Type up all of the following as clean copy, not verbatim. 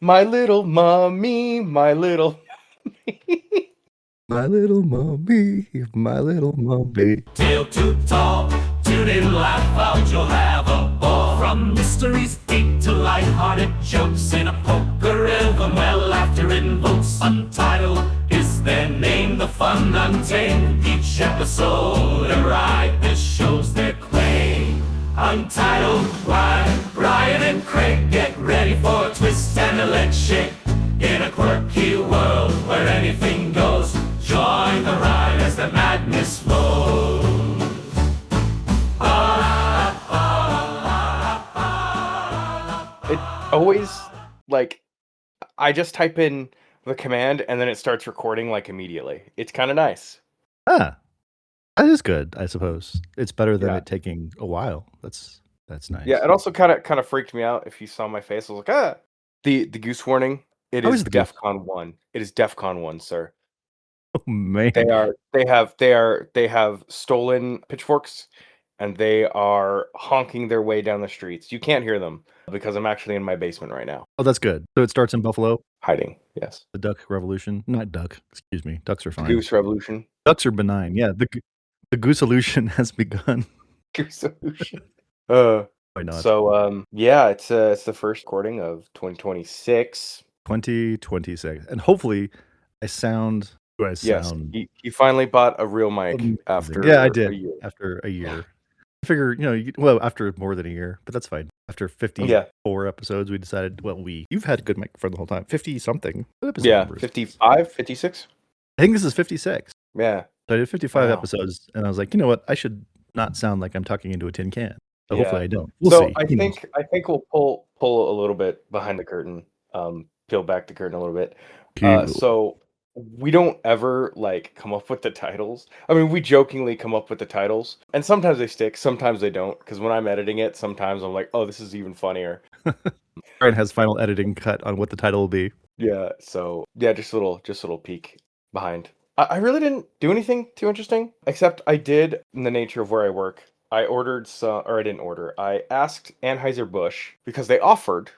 My little mummy, my little My little mummy, my little mummy. Tail too tall, tune in, laugh out, you'll have a ball. From mysteries deep to light-hearted jokes in a poker rhythm where laughter invokes. Untitled is their name, the fun untamed. Each episode a ride, this shows their claim. Untitled, Brian and Craig get ready for a twist and a leg shake. In a quirky world where anything goes, join the ride as the madness flows. It always like I just type in the command and then it starts recording like immediately. It's kind of nice. Ah, that is good, I suppose. It's better than Yeah. it taking a while. That's nice. Yeah, it also kind of freaked me out. If you saw my face, I was like, ah. The goose warning. It How is is the goose? DEFCON 1. It is DEFCON 1, sir. Oh man. They have stolen pitchforks and they are honking their way down the streets. You can't hear them because I'm actually in my basement right now. Oh, that's good. So it starts in Buffalo. Hiding. Yes. The duck revolution. Not duck. Excuse me. Ducks are fine. Goose revolution. Ducks are benign. Yeah. The goose illusion has begun. Goose revolution. Why not? So yeah, it's the first recording of 2026. 2026, and hopefully, I sound. Do I sound? Yes, he finally bought a real mic after. Yeah, I did. A year. After a year, I figure well, after more than a year, but that's fine. After 54 episodes, we decided. Well, you've had a good mic for the whole time. 50 something. Yeah, 55, 56. I think this is 56. Yeah. So I did 55 episodes, and I was like, you know what? I should not sound like I'm talking into a tin can. So hopefully I don't. We'll see. I think we'll pull a little bit behind the curtain, peel back the curtain a little bit. So we don't ever like come up with the titles. I mean, we jokingly come up with the titles, and sometimes they stick, sometimes they don't. Because when I'm editing it, sometimes I'm like, oh, this is even funnier. Brian has final editing cut on what the title will be. Yeah. So yeah, just a little peek behind. I really didn't do anything too interesting, except I did, in the nature of where I work, I ordered some, or I didn't order. I asked Anheuser-Busch, because they offered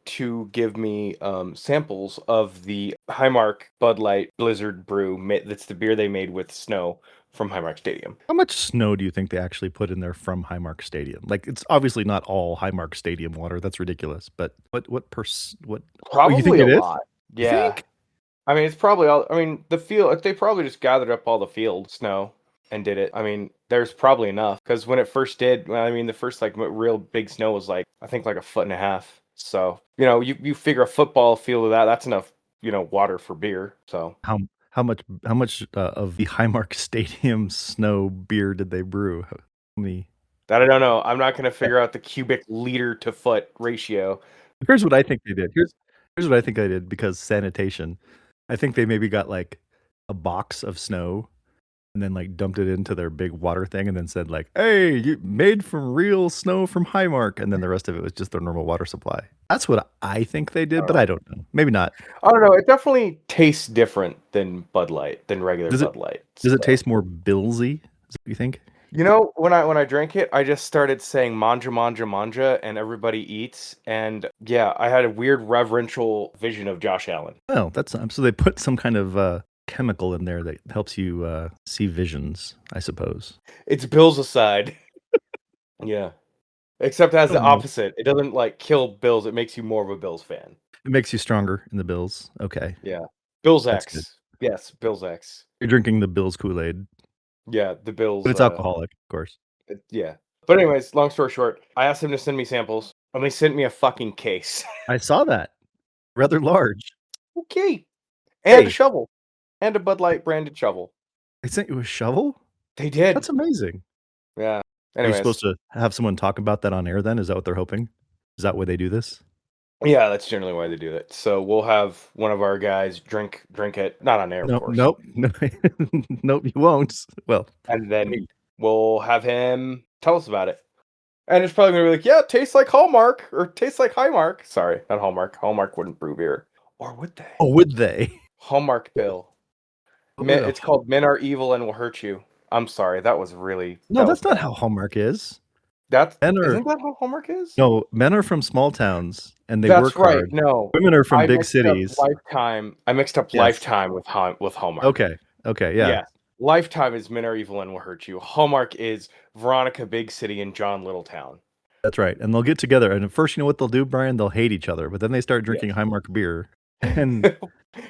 to give me samples of the Highmark Bud Light Blizzard Brew. That's the beer they made with snow from Highmark Stadium. How much snow do you think they actually put in there from Highmark Stadium? Like, it's obviously not all Highmark Stadium water. That's ridiculous. But what Probably you think a it lot. Is? Yeah. I mean, it's probably all. I mean, the field. They probably just gathered up all the field snow and did it. I mean, there's probably enough because when it first did, well, I mean, the first like real big snow was like I think like a foot and a half. So you figure a football field of that's enough water for beer. So how much of the Highmark Stadium snow beer did they brew? How many? That I don't know. I'm not going to figure out the cubic liter to foot ratio. Here's what I think they did. Here's what I think I did because sanitation. I think they maybe got like a box of snow and then like dumped it into their big water thing and then said like, hey, you made from real snow from Highmark. And then the rest of it was just their normal water supply. That's what I think they did, but I don't know. Maybe not. I don't know. It definitely tastes different than Bud Light, than regular Bud Light. Does it taste more Billsy, you think? When I drank it, I just started saying manja, manja, manja, and everybody eats. And yeah, I had a weird reverential vision of Josh Allen. Oh, that's so they put some kind of chemical in there that helps you see visions, I suppose. It's Bill's aside. Yeah. Except it has the opposite. It doesn't like kill Bills. It makes you more of a Bills fan. It makes you stronger in the Bills. Okay. Yeah. Bills X. Yes, Bills X. You're drinking the Bills Kool-Aid. Yeah, the Bills. But it's alcoholic, of course. Yeah. But anyways, long story short, I asked him to send me samples, and they sent me a fucking case. I saw that. Rather large. Okay. And a shovel. And a Bud Light branded shovel. They sent you a shovel? They did. That's amazing. Yeah. Anyways. Are you supposed to have someone talk about that on air then? Is that what they're hoping? Is that why they do this? Yeah, that's generally why they do it. So we'll have one of our guys drink it, not on air, of course. Nope, you won't. Well, and then we'll have him tell us about it. And it's probably gonna be like, yeah, it tastes like Hallmark or tastes like Highmark. Sorry, not Hallmark. Hallmark wouldn't brew beer, or would they? Oh, would they? Hallmark Bill. It's called Men Are Evil and Will Hurt You. I'm sorry, that was really. No, that's not how Hallmark is. Men are isn't that how Hallmark is? no, men are from small towns and they That's work right. hard. No, Women are from I big mixed up cities. Lifetime. I mixed up Yes. Lifetime with Hallmark. Okay. Okay. Yeah. Yes, Lifetime is Men Are Evil and Will Hurt You. Hallmark is Veronica Big City and John Littletown. That's right. And they'll get together. And at first, you know what they'll do, Brian? They'll hate each other. But then they start drinking Yes. Highmark beer. And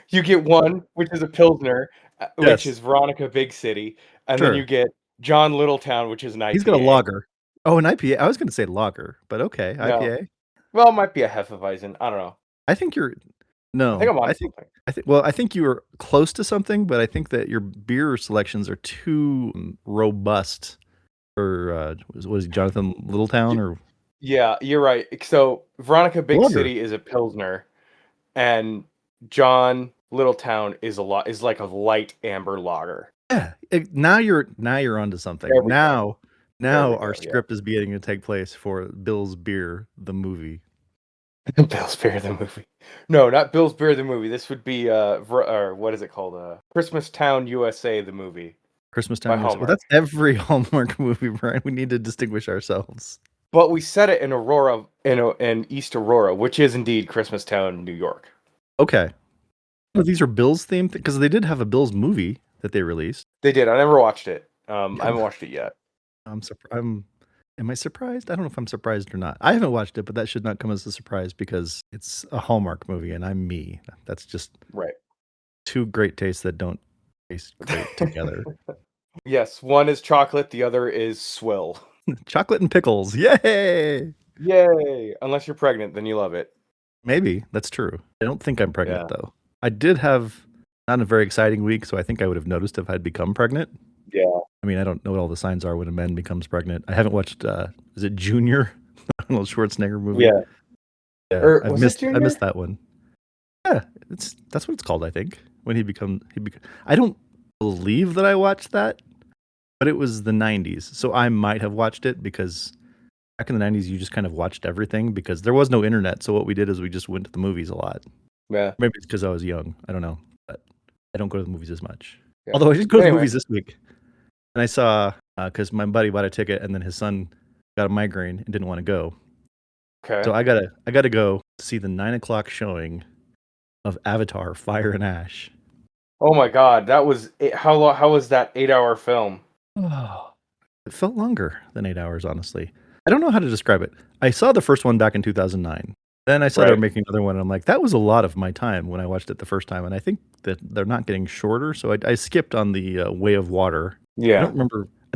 You get one, which is a Pilsner, which yes, is Veronica Big City, and then you sure. get John Littletown, which is an He's got a IPA. lager. Oh, an IPA. I was going to say lager, but okay. No. IPA. Well, it might be a Hefeweizen. I don't know. I think you're. I think No, I'm on something. I think you were close to something, but I think that your beer selections are too robust for what is it, Jonathan Littletown or Yeah, you're right. So Veronica Big lager? City is a Pilsner, and John Littletown is like a light amber lager. Yeah. Now you're onto something. There we go. Now There we our go, yeah. script is beginning to take place for Bill's Beer, the movie. Bill's Beer the movie. No, not Bill's Beer the movie. This would be or what is it called? Christmas Town USA the movie. Christmas By Time. Well, Hallmark. that's every Hallmark movie, Brian. We need to distinguish ourselves. But we set it in Aurora, in East Aurora, which is indeed Christmas Town, New York. Okay. Oh, these are Bill's themed because they did have a Bill's movie that they released. They did. I never watched it. I haven't watched it yet. Am I surprised? I don't know if I'm surprised or not. I haven't watched it, but that should not come as a surprise because it's a Hallmark movie and I'm me. That's just Right. two great tastes that don't taste great together. Yes, one is chocolate, the other is swill. Chocolate and pickles. Yay! Yay! Unless you're pregnant, then you love it. Maybe. That's true. I don't think I'm pregnant though. I did have not a very exciting week, so I think I would have noticed if I'd become pregnant. Yeah. I mean, I don't know what all the signs are when a man becomes pregnant. I haven't watched is it Junior? Arnold Schwarzenegger movie. Yeah. Or I was it Junior? missed that one. Yeah, that's what it's called, I think. When he become I don't believe that I watched that, but it was the 90s. So I might have watched it because back in the 90s you just kind of watched everything because there was no internet. So what we did is we just went to the movies a lot. Yeah. Maybe it's because I was young. I don't know. But I don't go to the movies as much. Yeah. Although I did go to the Anyway. movies this week. And I saw, because my buddy bought a ticket and then his son got a migraine and didn't want to go. Okay. So I gotta go see the 9:00 showing of Avatar: Fire and Ash. Oh my God, that was how was that 8-hour film? Oh, it felt longer than 8 hours, honestly. I don't know how to describe it. I saw the first one back in 2009. Then I saw they were Right. making another one, and I'm like, that was a lot of my time when I watched it the first time. And I think that they're not getting shorter, so I skipped on the Way of Water. I Yeah. don't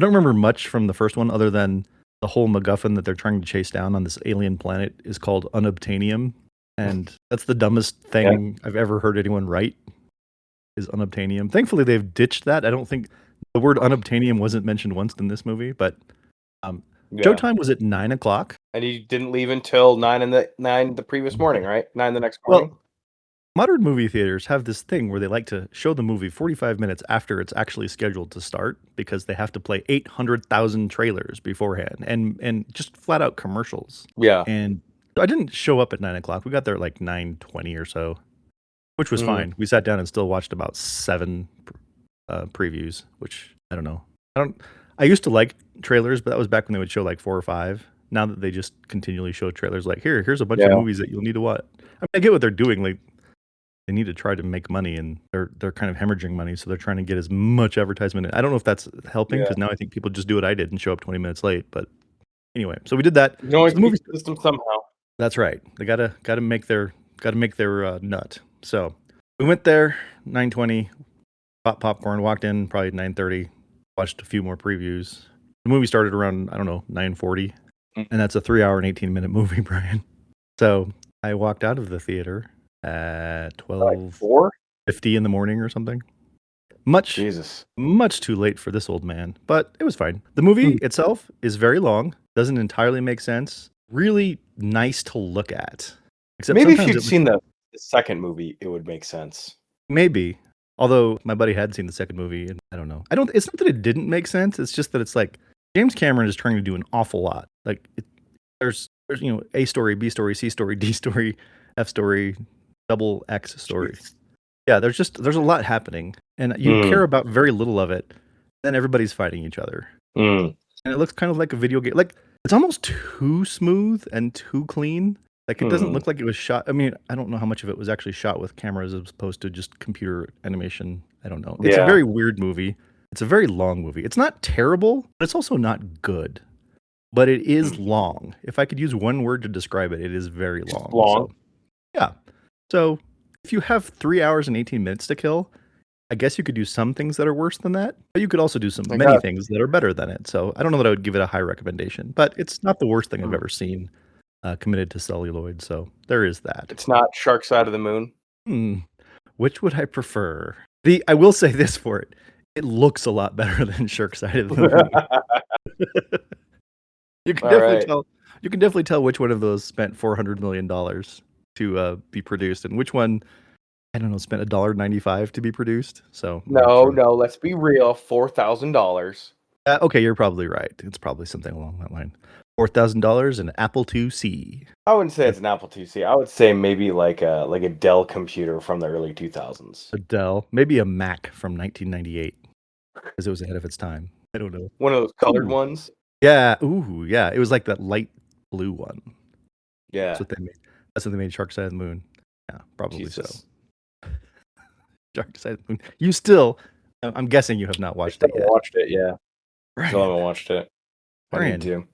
remember much from the first one other than the whole MacGuffin that they're trying to chase down on this alien planet is called unobtainium, and that's the dumbest thing I've ever heard anyone write. Is unobtainium. Thankfully, they've ditched that. I don't think the word unobtainium wasn't mentioned once in this movie, but Yeah. showtime was at 9:00. And you didn't leave until 9 the previous morning, right? 9 the next Well, morning. modern movie theaters have this thing where they like to show the movie 45 minutes after it's actually scheduled to start because they have to play 800,000 trailers beforehand and just flat out commercials. Yeah. And I didn't show up at 9:00. We got there at like 9:20 or so, which was Mhm. fine. We sat down and still watched about 7 previews, which I don't know. I used to like trailers, but that was back when they would show like 4 or 5. Now that they just continually show trailers like here's a bunch of Yeah. movies that you'll need to watch. I mean, I get what they're doing. Like they need to try to make money and they're kind of hemorrhaging money, so they're trying to get as much advertisement in. I don't know if that's helping because now I think people just do what I did and show up 20 minutes late. But anyway, so we did that. You can always So the movie beat the system somehow. That's right. They gotta make their nut. So we went there 9:20, bought popcorn, walked in probably 9:30, watched a few more previews. The movie started around 9:40, and that's a 3-hour and 18-minute movie, Brian. So I walked out of the theater at 12:50 4? in the morning or something. Much Jesus. much too late for this old man, but it was fine. The movie itself is very long, doesn't entirely make sense. Really nice to look at. Except Maybe if sometimes you'd seen the second movie, it would make sense. maybe. Although my buddy had seen the second movie, and I don't know. It's not that it didn't make sense. It's just that it's like James Cameron is trying to do an awful lot. Like there's A story, B story, C story, D story, F story, double X story. Yeah, there's a lot happening, and you care about very little of it. Then everybody's fighting each other, Mm. and it looks kind of like a video game. Like It's almost too smooth and too clean. Like it doesn't look like it was shot. I mean, I don't know how much of it was actually shot with cameras as opposed to just computer animation. I don't know. It's a very weird movie. It's a very long movie. It's not terrible, but it's also not good. But it is long. If I could use one word to describe it, it is very long. Long. So, yeah. So if you have 3 hours and 18 minutes to kill, I guess you could do some things that are worse than that, but you could also do many things that are better than it. So I don't know that I would give it a high recommendation, but it's not the worst thing I've ever seen committed to celluloid. So there is that. It's not Shark Side of the Moon. Which would I prefer? I will say this for it. It looks a lot better than Shark Side of the Moon. You can definitely tell. You can definitely tell which one of those spent $400 million to be produced, and which one, I don't know, spent $1.95 to be produced. So no, let's be real, $4,000. Okay, you're probably right. It's probably something along that line. $4,000 an Apple IIc. I wouldn't say it's an Apple IIc. I would say maybe like a Dell computer from the early 2000s. A Dell, maybe a Mac from 1998, because it was ahead of its time. I don't know. One of those colored ones. Yeah. Ooh, yeah. It was like that light blue one. Yeah. That's what they made. That's what they made Shark Side of the Moon. Yeah, probably Jesus. so. Shark Side of the Moon. You still, I'm guessing you have not watched it yet. Watched it, yeah. Right. Still haven't watched it. I need to.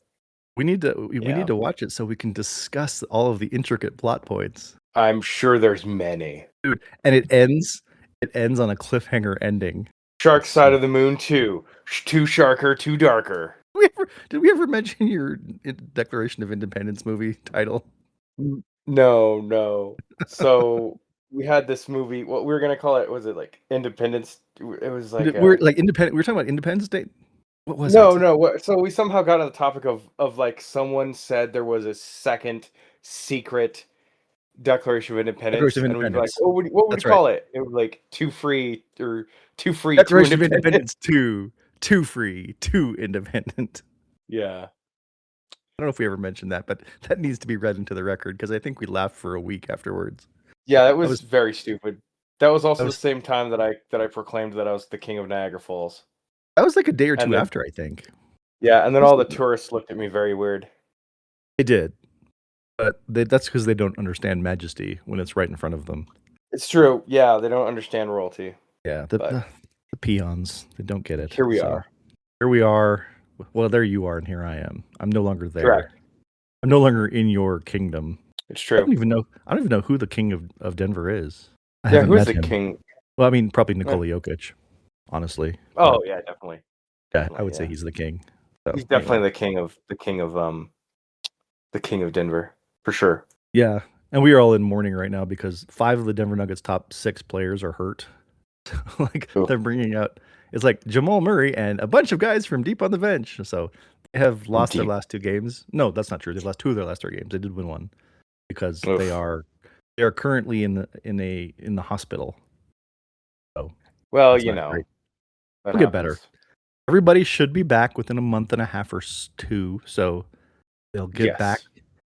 We need to watch it so we can discuss all of the intricate plot points. I'm sure there's many. Dude, and it ends on a cliffhanger ending. Shark Side of the Moon 2. Too sharker, too darker. Did we ever mention your Declaration of Independence movie title? No. So we had this movie. What we were gonna call it? Was it like Independence? It was like we're independent. We were talking about Independence Day. What was it? No. So we somehow got on the topic of like someone said there was a second secret Declaration of Independence. And we'd be like, what would you call it? It was like Too Free or Too Free. Declaration of Independence 2. Too Free, Too Independent. Yeah. I don't know if we ever mentioned that, but that needs to be read into the record because I think we laughed for a week afterwards. Yeah, that was very stupid. That was also the same time that I proclaimed that I was the king of Niagara Falls. That was like a day or two after, I think. Yeah, and then all the tourists looked at me very weird. They did. But that's because they don't understand majesty when it's right in front of them. It's true. Yeah, they don't understand royalty. Yeah, the peons, they don't get it. Here we are. Here we are. Well, there you are, and here I am. I'm no longer there. Correct. I'm no longer in your kingdom. It's true. I don't even know who the king of Denver is. Who is the king? Well, I mean, probably Nikola Jokic, honestly. Oh, yeah, definitely. Yeah, I would say he's the king. So, he's definitely the king of Denver, for sure. Yeah, and we are all in mourning right now because 5 of the Denver Nuggets' top 6 players are hurt. They're bringing out. It's like Jamal Murray and a bunch of guys from deep on the bench. So they have lost their last 2 games. No, that's not true. They've lost 2 of their last 3 games. They did win 1 because they are currently in the hospital. So well, we'll get better. Everybody should be back within a month and a half or 2. So they'll get back.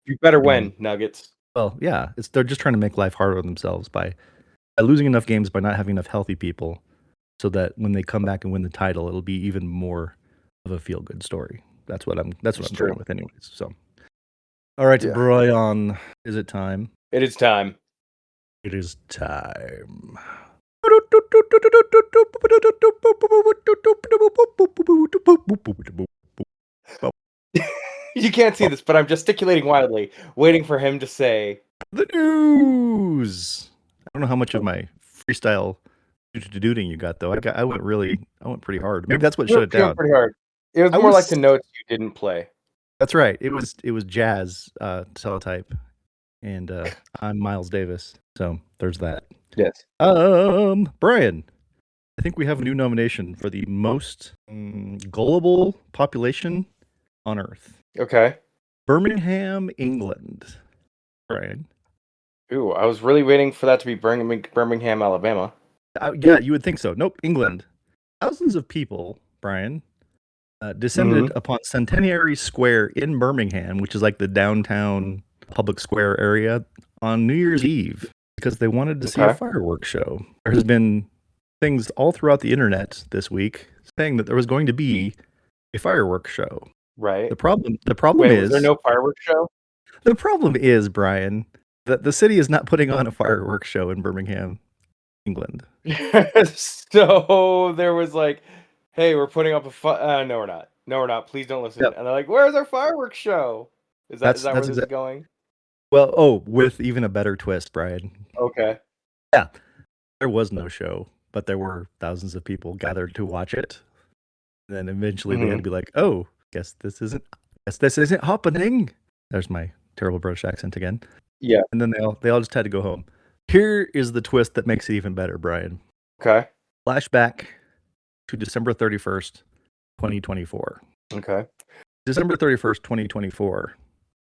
You better win, Nuggets. Well, yeah, they're just trying to make life harder on themselves by losing enough games, by not having enough healthy people, so that when they come back and win the title, it'll be even more of a feel-good story. That's what I'm going with, anyways. So, all right, Brian, is it time? It is time. It is time. You can't see this, but I'm gesticulating wildly, waiting for him to say the news. I don't know how much of my freestyle dooting you got though. I went pretty hard. Maybe that's what shut it down. Pretty hard. It was more like the notes you didn't play. That's right. It was jazz teletype, and I'm Miles Davis. So there's that. Yes. Brian, I think we have a new nomination for the most gullible population on Earth. Okay. Birmingham, England. Brian. Ooh, I was really waiting for that to be Birmingham, Alabama. Yeah, you would think so. Nope, England. Thousands of people, Brian, descended upon Centenary Square in Birmingham, which is like the downtown public square area, on New Year's Eve because they wanted to see a fireworks show. There has been things all throughout the internet this week saying that there was going to be a fireworks show. right? The problem Wait, was there is no fireworks show? Brian, that the city is not putting on a fireworks show in Birmingham, England. So there was like, hey, we're putting up no, we're not. No, we're not. Please don't listen. Yep. And they're like, where's our fireworks show? Is that where this is going? Well, with even a better twist, Brian. Okay. Yeah, there was no show, but there were thousands of people gathered to watch it. And then eventually they had to be like, "Oh, guess this isn't happening." There's my terrible British accent again. Yeah. And then they all just had to go home. Here is the twist that makes it even better, Brian. Okay. Flashback to December 31st, 2024. Okay. December 31st, 2024.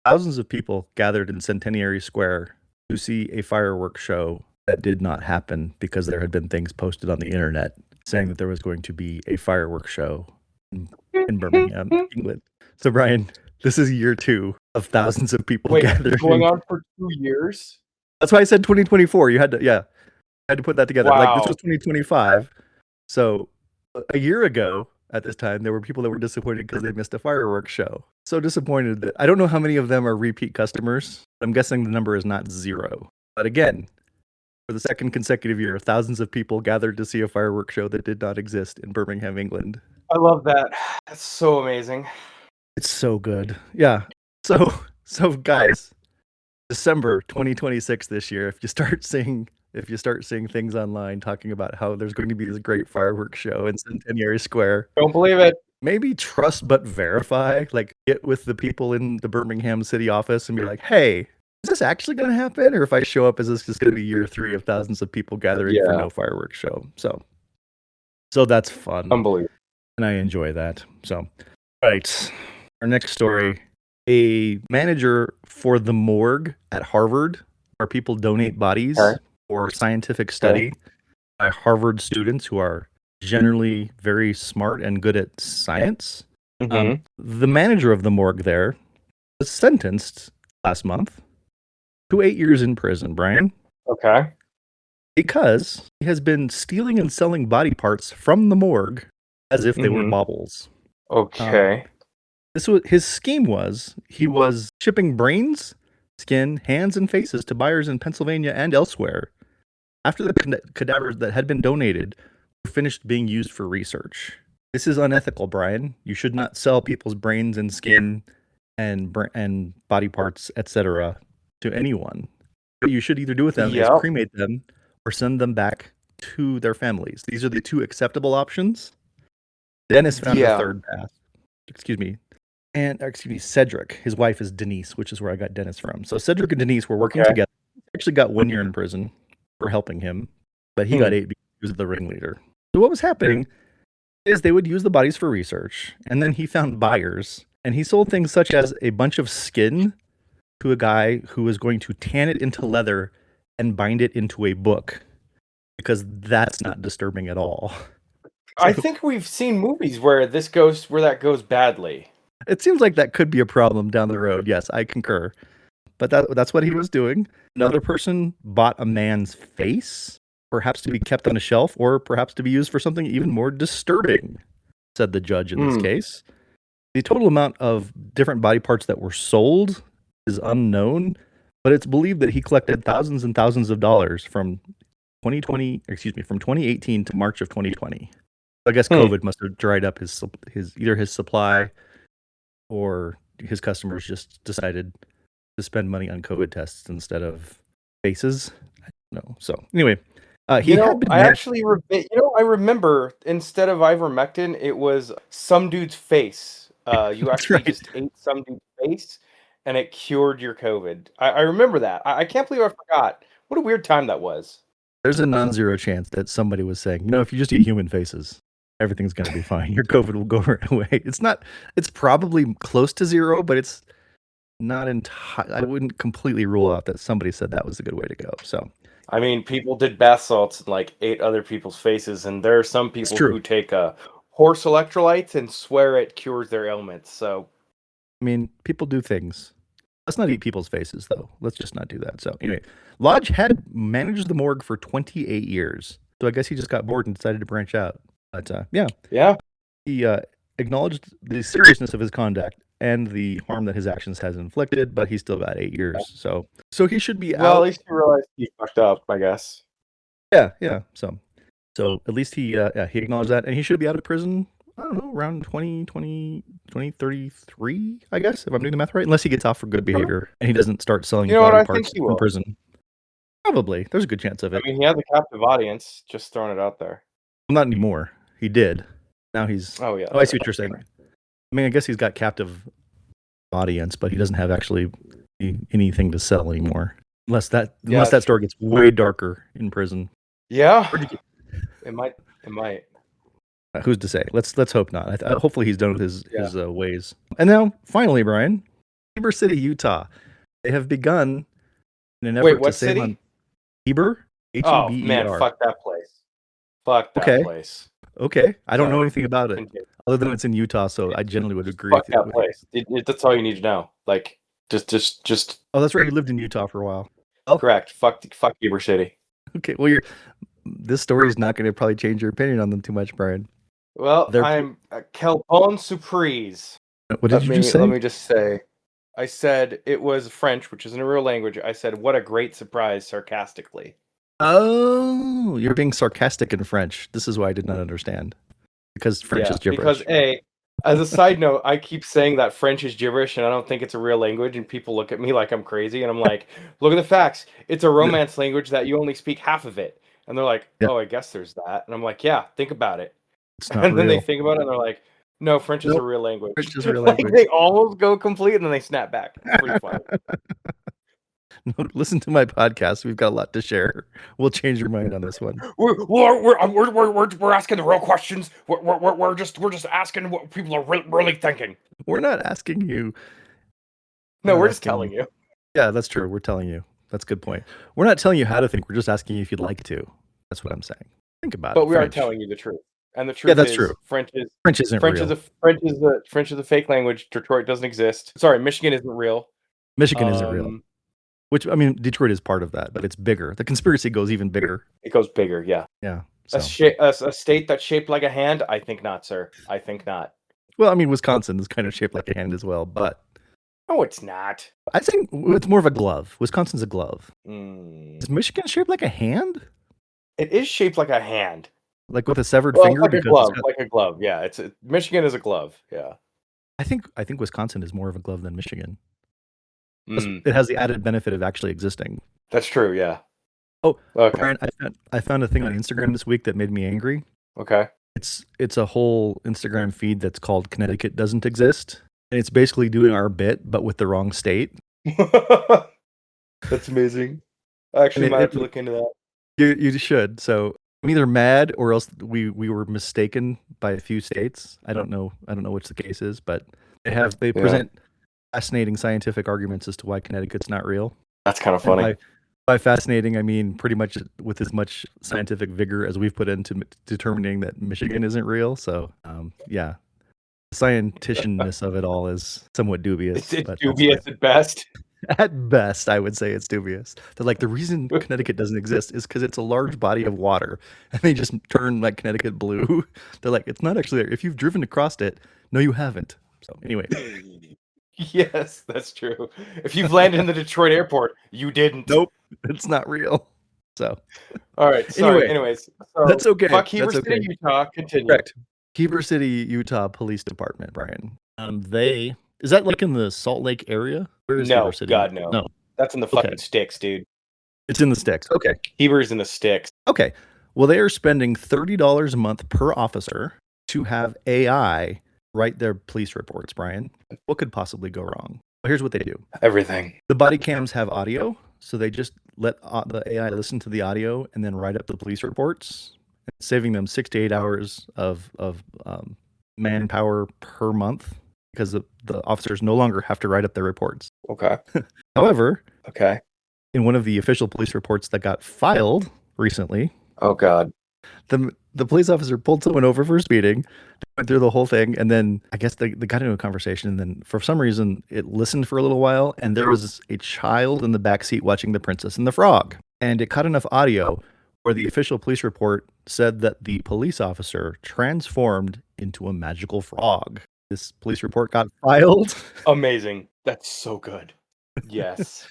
Thousands of people gathered in Centenary Square to see a fireworks show that did not happen because there had been things posted on the internet saying that there was going to be a fireworks show in Birmingham, England. So, Brian, this is year 2 of thousands of people gathering. Going on for 2 years? That's why I said 2024. You had to put that together. Wow. Like, this was 2025. So, a year ago at this time, there were people that were disappointed because they missed a fireworks show. So disappointed that I don't know how many of them are repeat customers. I'm guessing the number is not 0. But again, for the second consecutive year, thousands of people gathered to see a fireworks show that did not exist in Birmingham, England. I love that. That's so amazing. It's so good. Yeah. So guys, December 2026 this year, if you start seeing things online talking about how there's going to be this great fireworks show in Centenary Square, don't believe it. Maybe trust but verify. Like, get with the people in the Birmingham city office and be like, "Hey, is this actually going to happen? Or if I show up, is this just going to be year 3 of thousands of people gathering for no fireworks show?" So that's fun. Unbelievable. And I enjoy that. So, right. Our next story. A manager for the morgue at Harvard, where people donate bodies for scientific study by Harvard students who are generally very smart and good at science. The manager of the morgue there was sentenced last month to 8 years in prison, Brian. Okay. Because he has been stealing and selling body parts from the morgue as if they were baubles. Okay. His scheme was he was shipping brains, skin, hands, and faces to buyers in Pennsylvania and elsewhere after the cadavers that had been donated were finished being used for research. This is unethical, Brian. You should not sell people's brains and skin and body parts, etc., to anyone. What you should either do with them is cremate them or send them back to their families. These are the 2 acceptable options. Dennis found a third path. Cedric. His wife is Denise, which is where I got Dennis from. So Cedric and Denise were working together. He actually got 1 year in prison for helping him, but he got 8 because he was the ringleader. So what was happening is they would use the bodies for research, and then he found buyers, and he sold things such as a bunch of skin to a guy who was going to tan it into leather and bind it into a book, because that's not disturbing at all. I think we've seen movies where that goes badly. It seems like that could be a problem down the road. Yes, I concur. But that's what he was doing. Another person bought a man's face, perhaps to be kept on a shelf, or perhaps to be used for something even more disturbing, said the judge in this case. The total amount of different body parts that were sold is unknown, but it's believed that he collected thousands and thousands of dollars from 2018 to March of 2020. I guess COVID must have dried up his supply, or his customers just decided to spend money on COVID tests instead of faces. I don't know. So anyway, I remember instead of ivermectin, it was some dude's face. You actually just ate some dude's face, and it cured your COVID. I remember that. I can't believe I forgot. What a weird time that was. There's a non-zero chance that somebody was saying, if you just eat human faces, everything's going to be fine. Your COVID will go right away. It's probably close to 0, but it's not I wouldn't completely rule out that somebody said that was a good way to go. So, I mean, people did bath salts and ate other people's faces, and there are some people who take horse electrolytes and swear it cures their ailments. So, I mean, people do things. Let's not eat people's faces, though. Let's just not do that. So, anyway, Lodge had managed the morgue for 28 years. So I guess he just got bored and decided to branch out. But, yeah. Yeah. He acknowledged the seriousness of his conduct and the harm that his actions has inflicted, but he still got 8 years. So he should be Well, out. at least you realized he fucked up, I guess. Yeah. So at least he acknowledged that, and he should be out of prison. I don't know, around 2033, I guess, if I'm doing the math right, unless he gets off for good behavior and he doesn't start selling You know what? body I think parts he in will. prison. Probably. There's a good chance of I it. mean, he has a captive audience. Just throwing it out there. Well, not anymore. He did. Now he's. Oh yeah. Oh, I see what you're saying. I mean, I guess he's got captive audience, but he doesn't have actually anything to sell anymore. Unless that story gets way darker in prison. Yeah. It might. Who's to say? Let's hope not. Hopefully he's done with his ways. And now, finally, Brian, Heber City, Utah. They have begun in an effort what to save city? on Heber. Heber. Oh man, fuck that place. Fuck that place. Okay, I don't know anything about it Continue. other than it's in Utah, so I generally would agree. Fuck that place. That's all you need to know. Like, just. Oh, that's right. You lived in Utah for a while. Correct. Fuck Heber City. Okay. Well, this story is not going to probably change your opinion on them too much, Brian. Well, I'm Calpon Surprise. What did you just say? Let me just say. I said it was French, which isn't a real language. I said, what a great surprise, sarcastically. Oh, you're being sarcastic in French. This is why I did not understand. Because French is gibberish. Because as a side note, I keep saying that French is gibberish and I don't think it's a real language, and people look at me like I'm crazy, and I'm like, look at the facts. It's a Romance language that you only speak half of it. And they're like, oh, I guess there's that. And I'm like, yeah, think about it. It's not and then real. they think about it and they're like, no, French is a real language. French is a real language. They almost go complete and then they snap back. It's pretty funny. No, listen to my podcast. We've got a lot to share. We'll change your mind on this one. We're asking the real questions. We're just asking what people are really thinking. We're not asking you. No, we're just telling you. Yeah, that's true. We're telling you. That's a good point. We're not telling you how to think. We're just asking you if you'd like to. That's what I'm saying. Think about it. But we are telling you the truth. And the truth that's is, true. French isn't real. French is a fake language. Detroit doesn't exist. Sorry, Michigan isn't real. Michigan isn't real. Which, I mean, Detroit is part of that, but it's bigger. The conspiracy goes even bigger. It goes bigger, yeah. Yeah. So. A state that's shaped like a hand? I think not, sir. I think not. Well, I mean, Wisconsin is kind of shaped like a hand as well, but... No, it's not. I think it's more of a glove. Wisconsin's a glove. Is Michigan shaped like a hand? It is shaped like a hand. Like with a severed finger? Like a glove. Like a glove, yeah. Michigan is a glove, yeah. I think Wisconsin is more of a glove than Michigan. It has the added benefit of actually existing. That's true, yeah. Oh, okay. Brian, I found a thing on Instagram this week that made me angry. Okay. It's a whole Instagram feed that's called Connecticut Doesn't Exist. And it's basically doing our bit, but with the wrong state. That's amazing. I actually might have to look into that. You should. So I'm either mad or else we were mistaken by a few states. I don't know which the case is, but they present fascinating scientific arguments as to why Connecticut's not real. That's kind of funny. By fascinating, I mean pretty much with as much scientific vigor as we've put into determining that Michigan isn't real. So, the scienticianness of it all is somewhat dubious. It's dubious at best. At best, I would say it's dubious. They're like, the reason Connecticut doesn't exist is because it's a large body of water, and they just turn like Connecticut blue. They're like, it's not actually there. If you've driven across it, no, you haven't. So anyway. Yes, that's true. If you've landed in the Detroit airport, you didn't. Nope, it's not real. So, all right. Sorry. Anyways, so that's okay. Fuck Heber City, Utah. Continue. Correct. Heber City, Utah Police Department, Brian. Is that like in the Salt Lake area? Where is Heber City? God, no. No, that's in the fucking sticks, dude. It's in the sticks. Okay. Heber's in the sticks. Okay. Well, they are spending $30 a month per officer to have AI write their police reports, Brian. What could possibly go wrong? Well, here's what they do. Everything. The body cams have audio, so they just let the AI listen to the audio and then write up the police reports, saving them 6 to 8 hours of manpower per month because the officers no longer have to write up their reports. Okay. However, in one of the official police reports that got filed recently, oh God, the police officer pulled someone over for speeding, went through the whole thing, and then I guess they got into a conversation, and then for some reason it listened for a little while, and there was a child in the back seat watching The Princess and the Frog, and it caught enough audio where the official police report said that the police officer transformed into a magical frog. This police report got filed. Amazing. That's so good. Yes.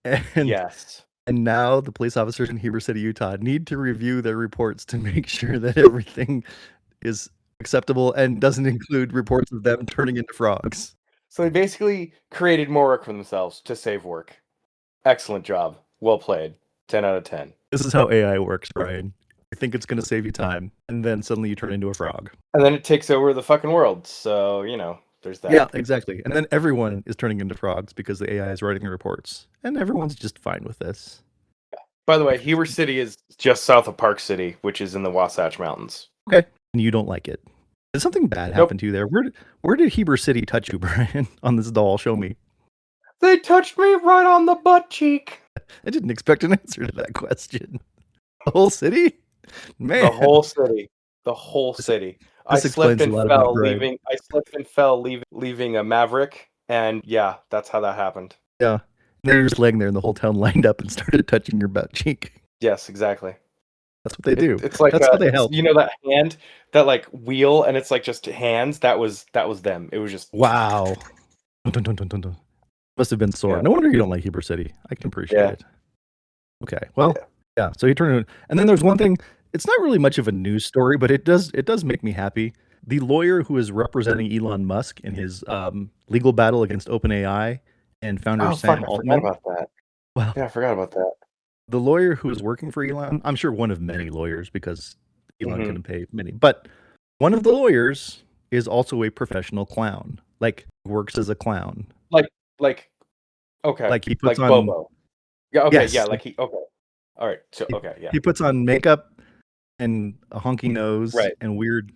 and Yes. and now the police officers in Heber City, Utah need to review their reports to make sure that everything is acceptable and doesn't include reports of them turning into frogs. So they basically created more work for themselves to save work. Excellent job. Well played. 10 out of 10. This is how AI works, Brian. You think it's going to save you time, and then suddenly you turn into a frog. And then it takes over the fucking world. So, there's that. Yeah, exactly. And then everyone is turning into frogs because the AI is writing the reports. And everyone's just fine with this. By the way, Heber City is just south of Park City, which is in the Wasatch Mountains. Okay. And you don't like it. Did something bad happen to you there? Where did Heber City touch you, Brian, on this doll? Show me. They touched me right on the butt cheek. I didn't expect an answer to that question. The whole city? Man. The whole city. The whole city. I slipped and fell leaving a Maverick, and yeah, that's how that happened. Yeah. And then you're just laying there and the whole town lined up and started touching your butt cheek. Yes, exactly. That's what they do. It's like that's how they help. You know that hand, that like wheel, and it's like just hands. That was them. It was just wow. Dun, dun, dun, dun, dun. Must have been sore. Yeah. No wonder you don't like Heber City. I can appreciate it. Okay. Well, yeah. So he turned it. And then there's one thing. It's not really much of a news story, but it does make me happy. The lawyer who is representing Elon Musk in his legal battle against OpenAI and founder Sam Altman. I forgot about that. Well, yeah, I forgot about that. The lawyer who is working for Elon, I'm sure one of many lawyers because Elon couldn't pay many, but one of the lawyers is also a professional clown. Like works as a clown. Like okay. Like he puts like on Bobo. Yeah, okay, yes. yeah, like he okay. All right. So okay, yeah. He puts on makeup and a honky nose and weird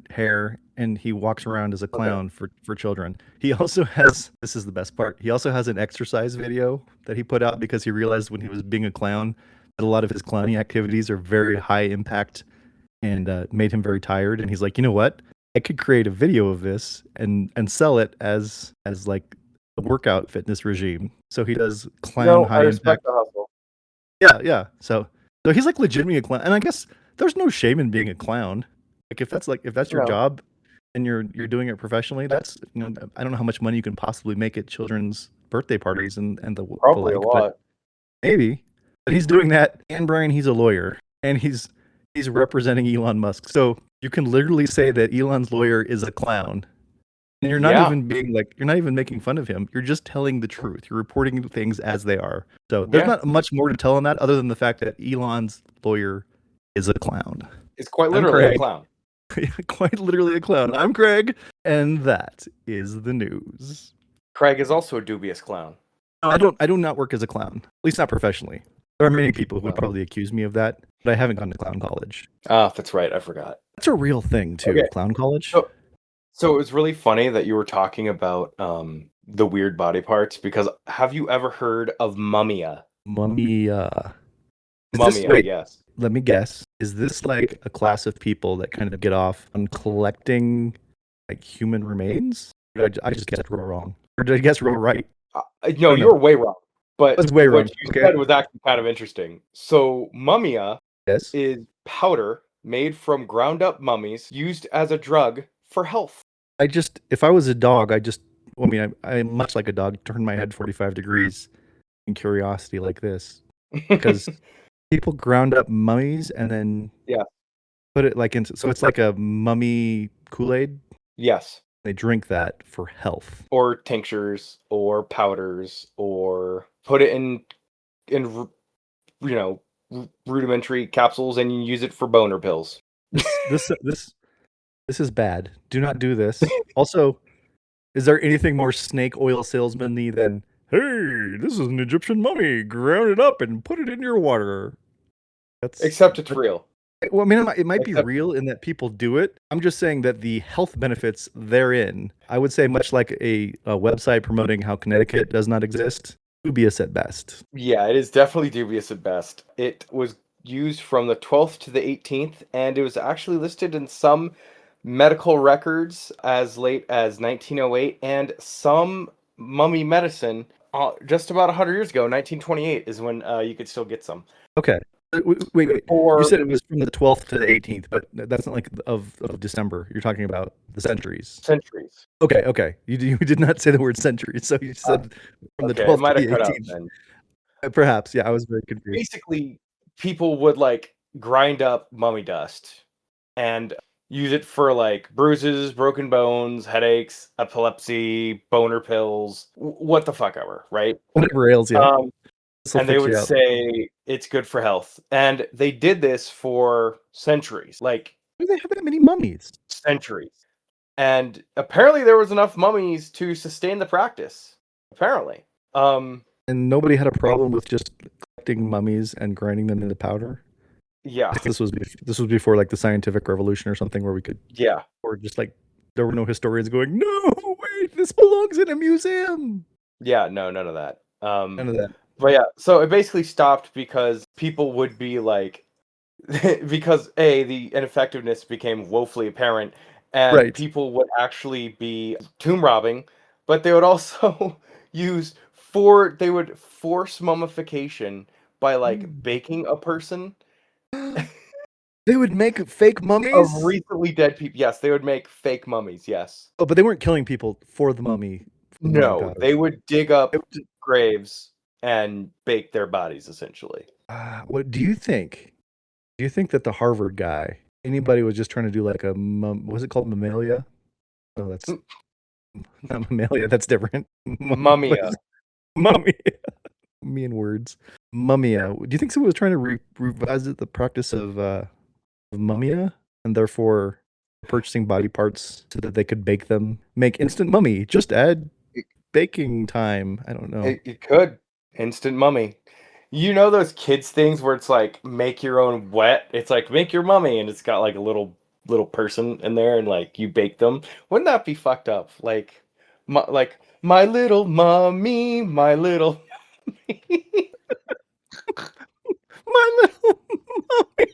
hair, and he walks around as a clown for children. He also has, this is the best part, he also has an exercise video that he put out because he realized when he was being a clown that a lot of his clowning activities are very high impact and made him very tired. And he's like, you know what? I could create a video of this and sell it as like a workout fitness regime. So he does clown high impact. The hustle. Yeah. So he's like legitimately a clown, and I guess there's no shame in being a clown. Like if that's your job and you're doing it professionally, that's I don't know how much money you can possibly make at children's birthday parties and the probably like, a lot. Maybe, but he's doing that. And Brian, he's a lawyer, and he's representing Elon Musk. So you can literally say that Elon's lawyer is a clown. And you're not even you're not even making fun of him. You're just telling the truth. You're reporting things as they are. So there's not much more to tell on that other than the fact that Elon's lawyer is a clown. It's quite literally a clown. Quite literally a clown. I'm Craig, and that is the news. Craig is also a dubious clown. No, I do not work as a clown. At least not professionally. There are many people who would probably accuse me of that, but I haven't gone to clown college. Ah, that's right. I forgot. That's a real thing too. Okay. Clown college. So it was really funny that you were talking about the weird body parts, because have you ever heard of Mummia? Mummia, yes. Let me guess. Is this like a class of people that kind of get off on collecting like human remains? Or did I just guessed real wrong? Or did I guess real right? No, you were way wrong. But that's way wrong. What you said was actually kind of interesting. So Mummia is powder made from ground up mummies used as a drug for health. If I was a dog, I'm much like a dog, turn my head 45 degrees in curiosity like this. Because people ground up mummies and then put it like into, so it's like a mummy Kool-Aid? Yes. They drink that for health. Or tinctures, or powders, or put it in rudimentary capsules and you use it for boner pills. This is bad. Do not do this. Also, is there anything more snake oil salesman-y than, hey, this is an Egyptian mummy, ground it up and put it in your water? Except it's real. Well, I mean, it might be real in that people do it. I'm just saying that the health benefits therein, I would say much like a website promoting how Connecticut does not exist, dubious at best. Yeah, it is definitely dubious at best. It was used from the 12th to the 18th, and it was actually listed in some medical records as late as 1908, and some mummy medicine just about 100 years ago, 1928, is when you could still get some. Okay. Wait. You For said it was from the 12th to the 18th, but that's not like of December. You're talking about the centuries. centuries. Okay. You did not say the word centuries, so you said from the Okay, it 12th to might have the cut out 18th. then. Perhaps, yeah, I was very confused. Basically, people would like grind up mummy dust and use it for like bruises, broken bones, headaches, epilepsy, boner pills, what the fuck ever, right? Whatever ails you, Um, this will and they fix would you up. say it's good for health. And they did this for centuries, like Why do they have that many mummies? centuries. And apparently there was enough mummies to sustain the practice. Apparently. And nobody had a problem with just collecting mummies and grinding them into powder. Yeah. This was before like the scientific revolution or something, where we could, Yeah. or just like there were no historians going, no, wait, this belongs in a museum. Yeah, no, none of that. None of that. But yeah, so it basically stopped because people would be like, because the ineffectiveness became woefully apparent, and Right. people would actually be tomb robbing, but they would also they would force mummification by like baking a person They would make fake of mummies? recently dead people. Yes, they would make fake mummies. Yes. Oh, but they weren't killing people for the mummy. For the mummy No, powder. they would dig up graves and bake their bodies essentially. What do you think? Do you think that the Harvard guy, anybody was just trying to do like a was it called mammalia? Oh, that's not mammalia. That's different. Mummia. Mummy. Me and words. Mummia. Do you think someone was trying to revisit the practice of mummia, and therefore purchasing body parts so that they could bake them, make instant mummy? Just add baking time. I don't know. It could. Instant mummy. You know those kids things where it's like make your own wet? It's like make your mummy and it's got like a little person in there and like you bake them. Wouldn't that be fucked up? Like my little mummy, my little My little mummy.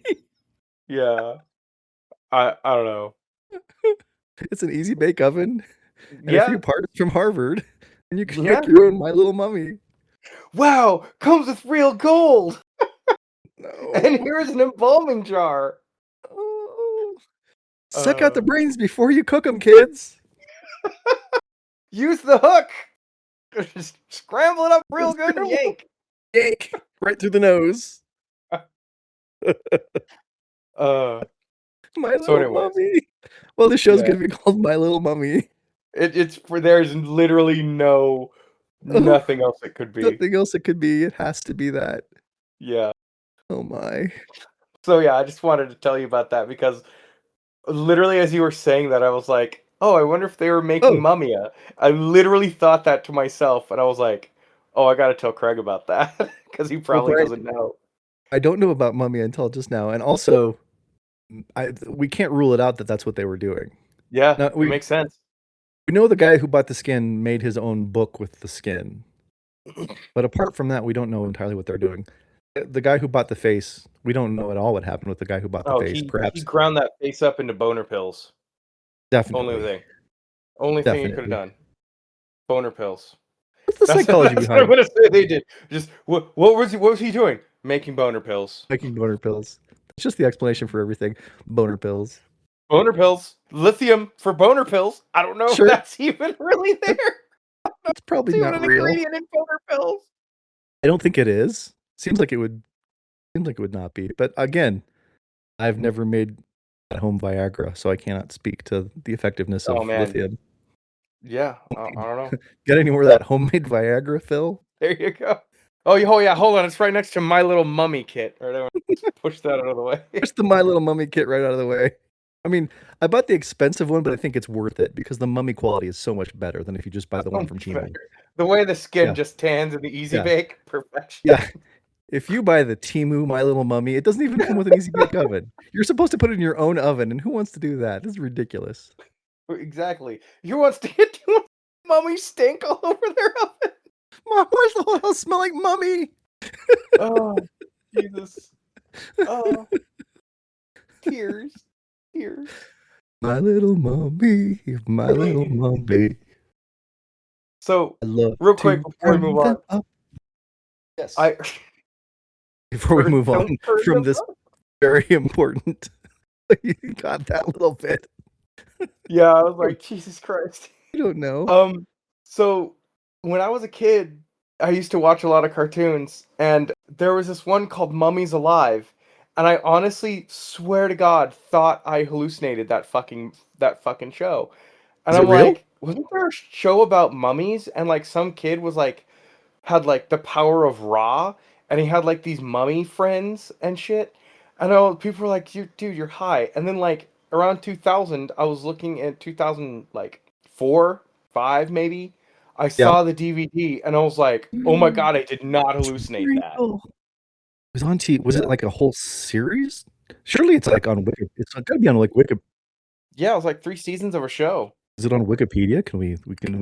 Yeah. I don't know. It's an easy bake oven and a Yeah. few parts from Harvard, and you can Yeah. make your own My Little Mummy. Wow, comes with real gold. No. And here's an embalming jar. Oh. Suck out the Uh. brains before you cook them, kids. Use the hook. Just scramble it up real good and yank. Yank right through the nose. My So Little anyways. Mummy. Well, the show's Yeah. gonna be called My Little Mummy. It's for there's literally nothing else it could be. Nothing else it could be. It has to be that. Yeah. Oh my. So yeah, I just wanted to tell you about that because literally as you were saying that, I was like, oh, I wonder if they were making Oh. Mummia. I literally thought that to myself, and I was like, oh, I gotta tell Craig about that because he probably Brian, doesn't know. I don't know about Mummy until just now, and also, we can't rule it out that that's what they were doing. Yeah, Now, it makes sense. We know the guy who bought the skin made his own book with the skin. But apart from that, we don't know entirely what they're doing. The guy who bought the face, we don't know at all what happened with the guy who bought the face. Perhaps he ground that face up into boner pills. Definitely. Only thing he could have done. Boner pills. What's the psychology that's behind what I'm gonna say they did. Just what was he doing? Making boner pills. making boner pills? It's just the explanation for everything. Boner pills. Boner pills. Lithium for boner pills. I don't know Sure. if that's even really there. It's probably It's not even an real. ingredient in boner pills. I don't think it is. Seems like it would not be. But again, I've never made at-home Viagra, so I cannot speak to the effectiveness of lithium. Yeah, I don't know. Got any more of that homemade Viagra, Phil? There you go. Oh yeah, hold on. It's right next to My Little Mummy kit. Or whatever. Push that out of the way. Push the My Little Mummy kit right out of the way. I mean, I bought the expensive one, but I think it's worth it because the mummy quality is so much better than if you just buy the one from Temu. The way the skin Yeah. just tans in the Easy Yeah. Bake, perfection. Yeah. If you buy the Temu My Little Mummy, it doesn't even come with an Easy Bake oven. You're supposed to put it in your own oven, and who wants to do that? This is ridiculous. Exactly. Who wants to get to mummy stink all over their oven? Mom, where's the whole house smell like mummy? Oh, Jesus. Oh. Tears. My little mummy, my little mummy. So, I love real quick to before we burn move on, them up. Yes. before we move on Don't turn from them this up. very important. You got that little bit. Yeah, I was like, Jesus Christ. I don't know. So when I was a kid, I used to watch a lot of cartoons, and there was this one called Mummies Alive, and I honestly swear to God thought I hallucinated that fucking show. And Is it I'm real? like, wasn't there a show about mummies? And like some kid was like had like the power of Ra, and he had like these mummy friends and shit. And people were like, "You dude, you're high." And then like around 2000, I was looking at 2000 like 4, 5 maybe. I Yeah. saw the DVD and I was like, "Oh my God, I did not It's hallucinate that." real. It was on TV. Was Yeah. it like a whole series? Surely it's like on Wiki. It's gotta be on like Wiki. Yeah, it was like 3 seasons of a show. Is it on Wikipedia? Can we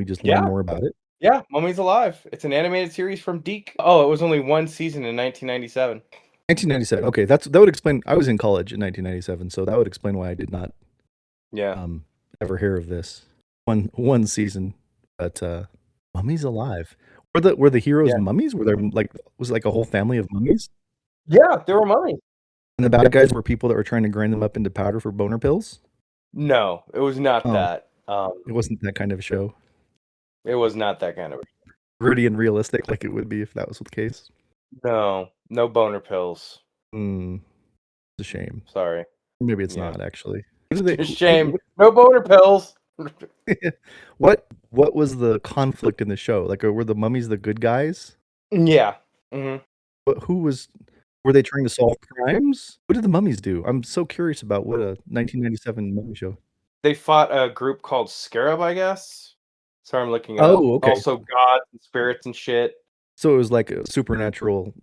just learn Yeah. more about it? Yeah, Mummies Alive. It's an animated series from Deke. Oh, it was only 1 season in 1997. 1997. Okay, that would explain. I was in college in 1997, so that would explain why I did not Yeah. ever hear of this one season. But Mummies Alive. Were the heroes Yeah. mummies? Were there was it like a whole family of mummies? Yeah, there were mummies. And the bad guys were people that were trying to grind them up into powder for boner pills? No, it was not Oh. that. It wasn't that kind of show. It was not that kind of. Gritty and realistic like it would be if that was the case. No boner pills. It's a shame. Sorry. Maybe it's Yeah. not actually. It's a shame. No boner pills. What was the conflict in the show? Like, were the mummies the good guys? Yeah. hmm But were they trying to solve crimes? What did the mummies do? I'm so curious about what a 1997 mummy show. They fought a group called Scarab, I guess. Sorry, I'm looking it up. Oh, okay. Also gods and spirits and shit. So it was like a supernatural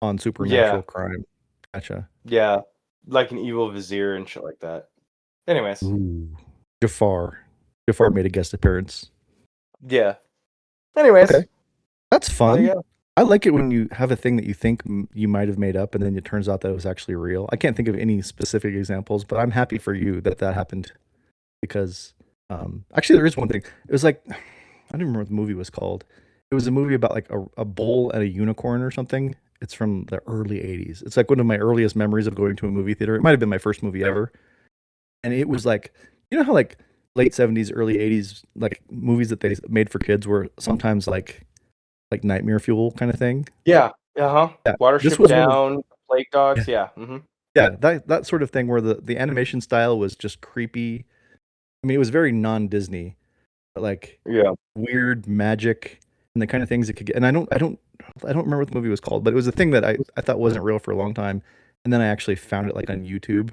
crime. Gotcha. Yeah. Like an evil vizier and shit like that. Anyways. Ooh. Jafar made a guest appearance. Yeah. Anyways. Okay. That's There fun. you go. I like it when you have a thing that you think you might have made up and then it turns out that it was actually real. I can't think of any specific examples, but I'm happy for you that happened because actually there is one thing. It was like, I don't remember what the movie was called. It was a movie about like a bull and a unicorn or something. It's from the early 80s. It's like one of my earliest memories of going to a movie theater. It might have been my first movie ever. And it was like, you know how like late 70s, early 80s, like movies that they made for kids were sometimes like nightmare fuel kind of thing. Yeah. Uh-huh. Yeah. Watership was Down, Plague Dogs, yeah. Yeah, that sort of thing where the animation style was just creepy. I mean, it was very non-Disney, but like weird magic and the kind of things it could get. And I don't remember what the movie was called, but it was a thing that I thought wasn't real for a long time. And then I actually found it like on YouTube.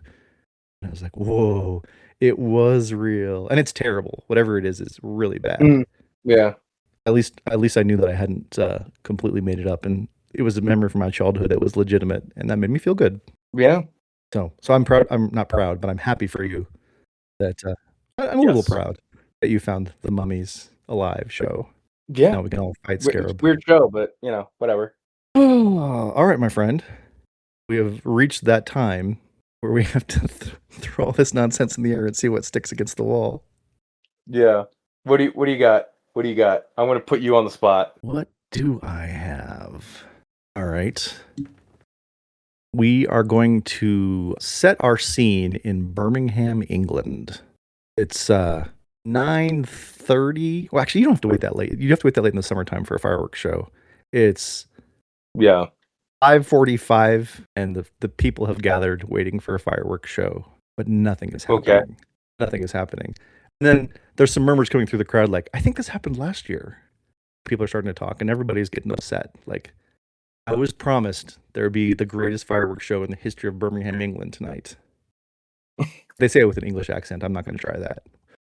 And I was like, whoa, it was real. And it's terrible. Whatever it is really bad. Yeah. At least I knew that I hadn't completely made it up, and it was a memory from my childhood that was legitimate, and that made me feel good. Yeah. So I'm proud. I'm not proud, but I'm happy for you that I'm a little proud that you found the Mummies Alive show. Yeah. Now we can all fight Scarab. Weird show, but whatever. All right, my friend. We have reached that time where we have to throw all this nonsense in the air and see what sticks against the wall. Yeah. What do you got? What do you got? I'm going to put you on the spot. What do I have? All right. We are going to set our scene in Birmingham, England. It's 9:30. Well, actually, you don't have to wait that late. You have to wait that late in the summertime for a fireworks show. It's 5:45, and the people have gathered waiting for a fireworks show, but nothing is happening. Okay. Nothing is happening. And then there's some murmurs coming through the crowd like, I think this happened last year. People are starting to talk, and everybody's getting upset. Like, I was promised there would be the greatest fireworks show in the history of Birmingham, England tonight. They say it with an English accent. I'm not going to try that.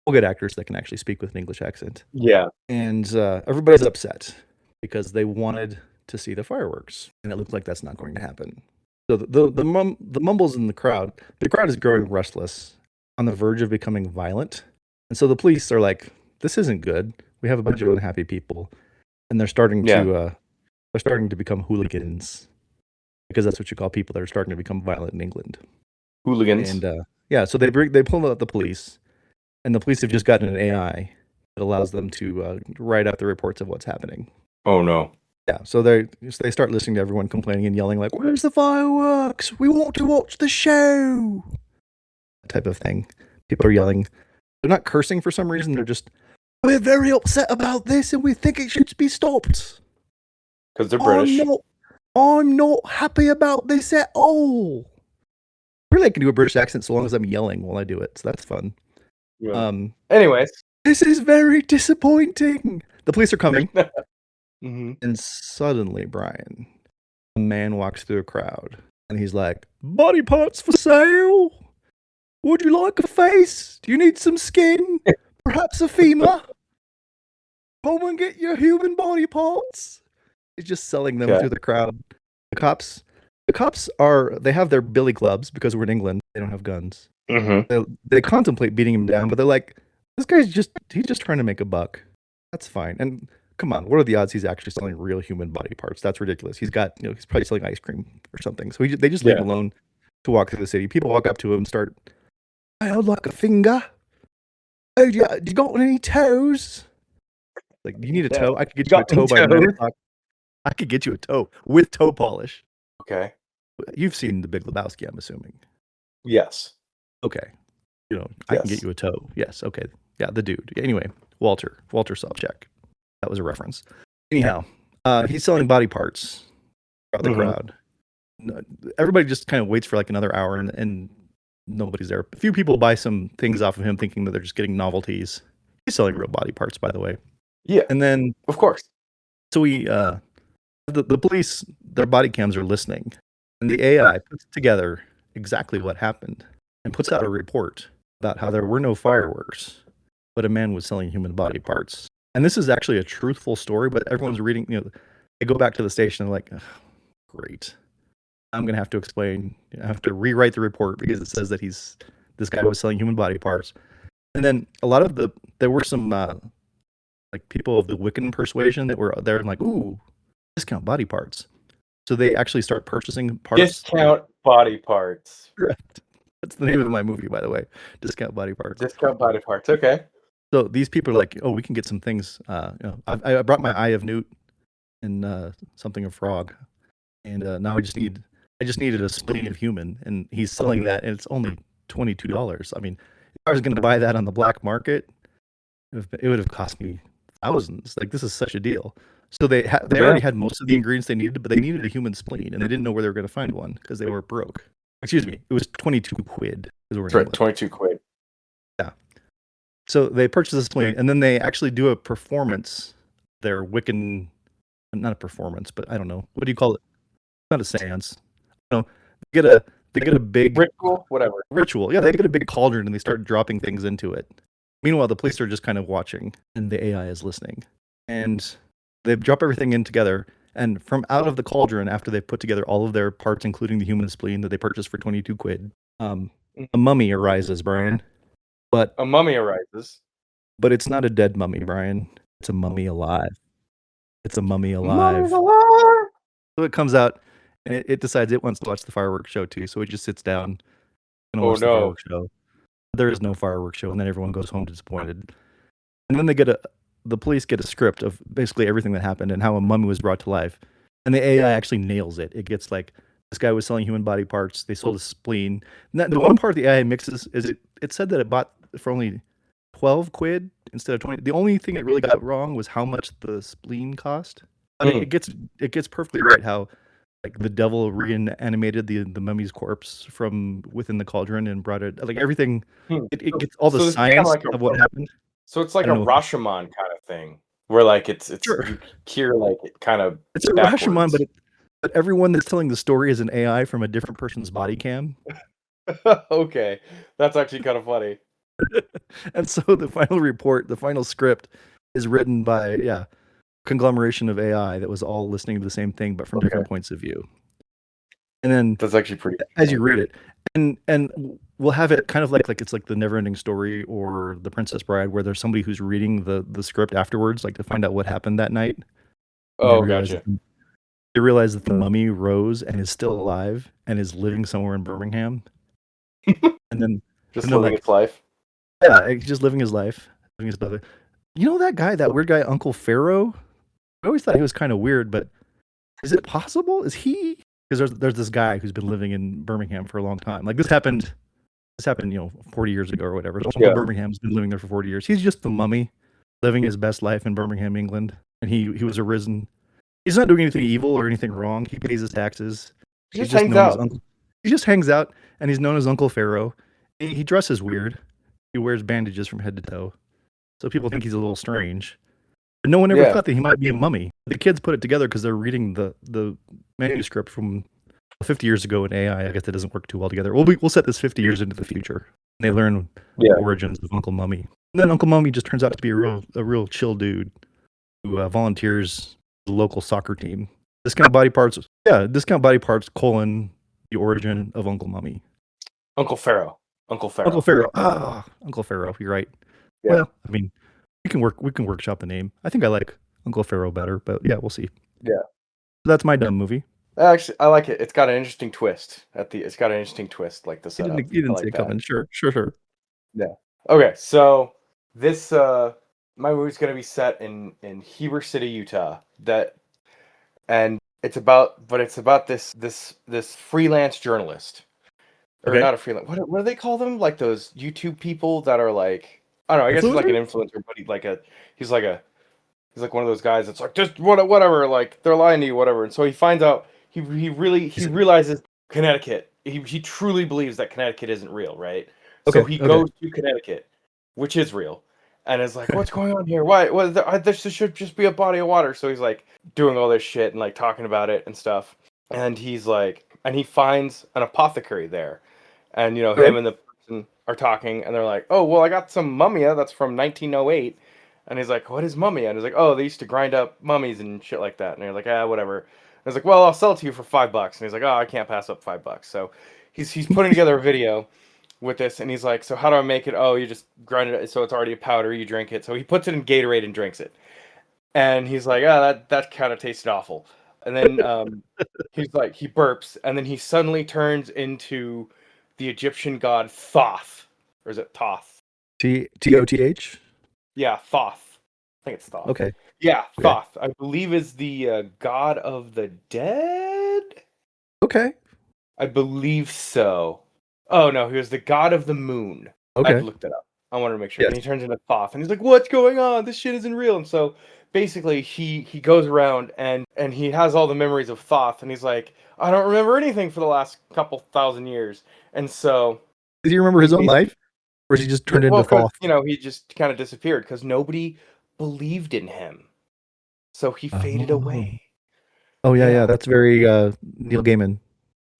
We'll get actors that can actually speak with an English accent. Yeah. And everybody's upset because they wanted to see the fireworks, and it looked like that's not going to happen. So the mumbles in the crowd is growing restless, on the verge of becoming violent. And so the police are like, this isn't good. We have a bunch of unhappy people, and they're starting to become hooligans, because that's what you call people that are starting to become violent in England. Hooligans. And so they pull out the police, and the police have just gotten an AI that allows them to write out the reports of what's happening. Oh no. Yeah, so they start listening to everyone complaining and yelling like, "Where's the fireworks? We want to watch the show." Type of thing. People are yelling. They're not cursing for some reason. They're just, "We're very upset about this, and we think it should be stopped." Because they're British. I'm not happy about this at all. Really, I can do a British accent so long as I'm yelling while I do it, so that's fun. Yeah. Anyways, this is very disappointing. The police are coming. Mm-hmm. And suddenly, Brian, a man walks through a crowd, and he's like, "Body parts for sale? Would you like a face? Do you need some skin? Perhaps a femur? Come and get your human body parts." He's just selling them through the crowd. The cops they have their billy clubs because we're in England. They don't have guns. Mm-hmm. They contemplate beating him down, but they're like, "This guy's he's just trying to make a buck. That's fine." And come on, what are the odds he's actually selling real human body parts? That's ridiculous. He's got, he's probably selling ice cream or something. So they just leave him alone to walk through the city. People walk up to him and start, "I would like a finger. Oh, do you got any toes?" Like, do you need a toe? I could get you a toe by 9 o'clock. I could get you a toe with toe polish. Okay. You've seen The Big Lebowski, I'm assuming. Yes. Okay. I can get you a toe. Yes. Okay. Yeah, the dude. Anyway, Walter Sobchak. That was a reference. Anyhow, he's selling body parts throughout the crowd. Everybody just kind of waits for like another hour, and nobody's there. A few people buy some things off of him, thinking that they're just getting novelties. He's selling real body parts, by the way. Yeah. And then, of course. So the police, their body cams are listening, and the AI puts together exactly what happened and puts out a report about how there were no fireworks, but a man was selling human body parts. And this is actually a truthful story, but everyone's reading, they go back to the station and like, great. I'm going to have to explain, I have to rewrite the report because it says that this guy was selling human body parts. And then there were some like people of the Wiccan persuasion that were there and like, ooh, discount body parts. So they actually start purchasing parts. Discount body parts. Correct. That's the name of my movie, by the way. Discount body parts. Discount body parts. Okay. So these people are like, oh, we can get some things. I brought my eye of newt and something of frog, and now I just needed a spleen of human, and he's selling that, and it's only $22. I mean, if I was going to buy that on the black market, it would have cost me thousands. Like, this is such a deal. So they already had most of the ingredients they needed, but they needed a human spleen, and they didn't know where they were going to find one because they were broke. Excuse me, it was 22 quid. That's right, 22 quid. Yeah. So they purchase a spleen, and then they actually do a performance. Their Wiccan, not a performance, but I don't know. What do you call it? Not a seance. No, they get a big ritual, whatever. Ritual. Yeah, they get a big cauldron and they start dropping things into it. Meanwhile, the police are just kind of watching, and the AI is listening. And they drop everything in together, and from out of the cauldron, after they've put together all of their parts, including the human spleen that they purchased for 22 quid, a mummy arises, Brian. But a mummy arises. But it's not a dead mummy, Brian. It's a mummy alive. It's a mummy alive. So it comes out, and it decides it wants to watch the fireworks show too. So it just sits down and watches the fireworks show. There is no fireworks show, and then everyone goes home disappointed. And then the police get a script of basically everything that happened and how a mummy was brought to life. And the AI actually nails it. It gets like, this guy was selling human body parts. They sold a spleen. And the one part the AI mixes is it said that it bought for only 12 quid instead of 20. The only thing it really got wrong was how much the spleen cost. I mean, it gets perfectly right how like the devil reanimated the mummy's corpse from within the cauldron and brought it, like everything. It gets all the science of what happened. So it's like a Rashomon kind of thing, where like it's sure. You hear like it kind of it's a Rashomon, but everyone that's telling the story is an AI from a different person's body cam. Okay, that's actually kind of funny. And so the final report, the final script, is written by conglomeration of AI that was all listening to the same thing, but from different points of view. And then that's actually pretty as you read it, and we'll have it kind of like it's like the Never-Ending Story or The Princess Bride, where there's somebody who's reading the script afterwards, like to find out what happened that night. Oh, gotcha. They realize that the mummy rose and is still alive and is living somewhere in Birmingham. And then just living its life. Yeah, just living his life, living his brother. You know that guy, that weird guy, Uncle Pharaoh? I always thought he was kind of weird, but Is it possible? Is he? Because there's this guy who's been living in Birmingham for a long time. Like this happened, 40 years ago or whatever. So Yeah. Birmingham's been living there for 40 years. He's just the mummy, living his best life in Birmingham, England. And he was arisen. He's not doing anything evil or anything wrong. He pays his taxes. He He's just just hangs known as out. Uncle. He just hangs out, and he's known as Uncle Pharaoh. He dresses weird. He wears bandages from head to toe, so people think he's a little strange. But no one ever Yeah. thought that he might be a mummy. The kids put it together because they're reading the manuscript from 50 years ago in AI. I guess that doesn't work too well together. We'll set this 50 years into the future. And they learn Yeah. the origins of Uncle Mummy. And then Uncle Mummy just turns out to be a real chill dude who volunteers the local soccer team. Discount body parts. Yeah, discount body parts, colon, the origin of Uncle Mummy. Uncle Pharaoh. Uncle Pharaoh. Uncle Pharaoh. Ah, Uncle Pharaoh. You're right. Yeah. Well, I mean, we can workshop the name. I think I like Uncle Pharaoh better, but yeah, we'll see. Yeah. That's my dumb movie. Actually, I like it. It's got an interesting twist It's got an interesting twist, like the You setup. didn't I see like it that. coming. Sure. Okay, so this my movie's gonna be set in Heber City, Utah. And it's about this freelance journalist. Or Okay. not a freelance. What do they call them? Like those YouTube people that are like, I don't know, I guess he's like an influencer, but he's like one of those guys that's like just whatever, like they're lying to you, whatever. And so he finds out he realizes Connecticut. He truly believes that Connecticut isn't real, right? So Okay, he okay. goes to Connecticut, which is real, and is like, "What's going on here? Why? This should just be a body of water." So he's like doing all this shit and like talking about it and stuff. And he's like, and he finds an apothecary there, and Okay. him and the person are talking, and they're like, "Oh, well, I got some Mummia that's from 1908." And he's like, "What is Mummia?" And he's like, "Oh, they used to grind up mummies and shit like that." And they're like, "Ah, whatever." And he's like, "Well, I'll sell it to you for $5." And he's like, "Oh, I can't pass up $5." So he's putting together a video with this, and he's like, "So how do I make it?" "Oh, you just grind it so it's already a powder. You drink it." So he puts it in Gatorade and drinks it. And he's like, "Ah, that kind of tasted awful." And then he's like, he burps, and then he suddenly turns into the Egyptian god Thoth, or is it Thoth? Thoth. Yeah, Thoth. I think it's Thoth. Okay. Yeah, Okay. Thoth. I believe is the god of the dead. Okay. I believe so. Oh no, he was the god of the moon. Okay. I've looked it up. I wanted to make sure. Yes. And he turns into Thoth, and he's like, "What's going on? This shit isn't real." And so basically, he goes around and he has all the memories of Thoth, and he's like, "I don't remember anything for the last couple thousand years." And so, Does he remember his own life, or is he just turned into 'cause, Thoth? he just kind of disappeared because nobody believed in him, so he faded away. Oh yeah. Yeah. That's very Neil Gaiman.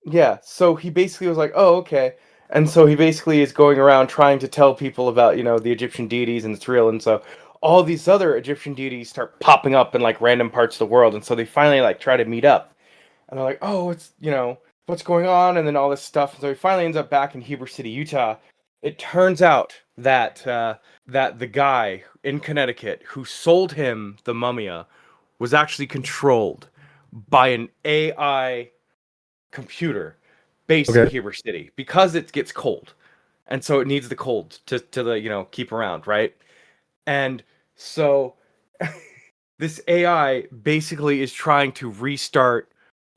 Yeah, so he basically was like, "Oh, okay." And so he basically is going around trying to tell people about, the Egyptian deities and it's real. And so all these other Egyptian deities start popping up in like random parts of the world. And so they finally like try to meet up. And they're like, "Oh, it's, what's going on?" And then all this stuff. And so he finally ends up back in Heber City, Utah. It turns out that that the guy in Connecticut who sold him the Mummia was actually controlled by an AI computer based in Okay. Heber City because it gets cold, and so it needs the cold to keep around, right? And so this AI basically is trying to restart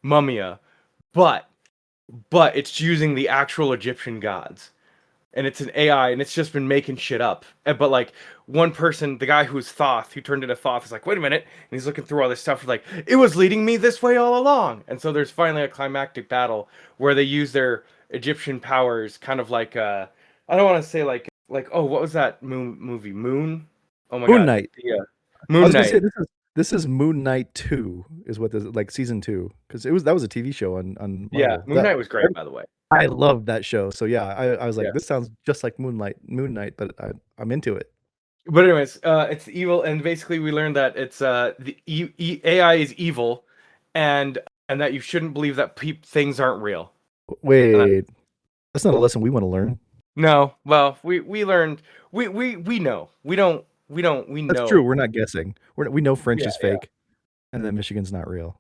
Mummia, but it's using the actual Egyptian gods. And it's an AI, and it's just been making shit up. But like one person, the guy who turned into Thoth, is like, "Wait a minute," and he's looking through all this stuff. Like, "It was leading me this way all along." And so there's finally a climactic battle where they use their Egyptian powers, kind of like I don't want to say like oh, what was that movie Moon? Oh my Moon god, Knight. yeah, I Moon was gonna say Knight. this is Moon Knight 2 is what this like season 2 because that was a TV show on Yeah, Marvel. Moon Knight was great, by the way. I loved that show. So yeah, I was like, Yeah. this sounds just like Moon Knight, but I'm into it. But anyways, it's evil, and basically we learned that it's the AI is evil, and that you shouldn't believe that things aren't real. Wait, that's not a lesson we want to learn. No, well, we learned we know we don't we That's know. true. We're not guessing. We know French Yeah, is fake, and that Michigan's not real.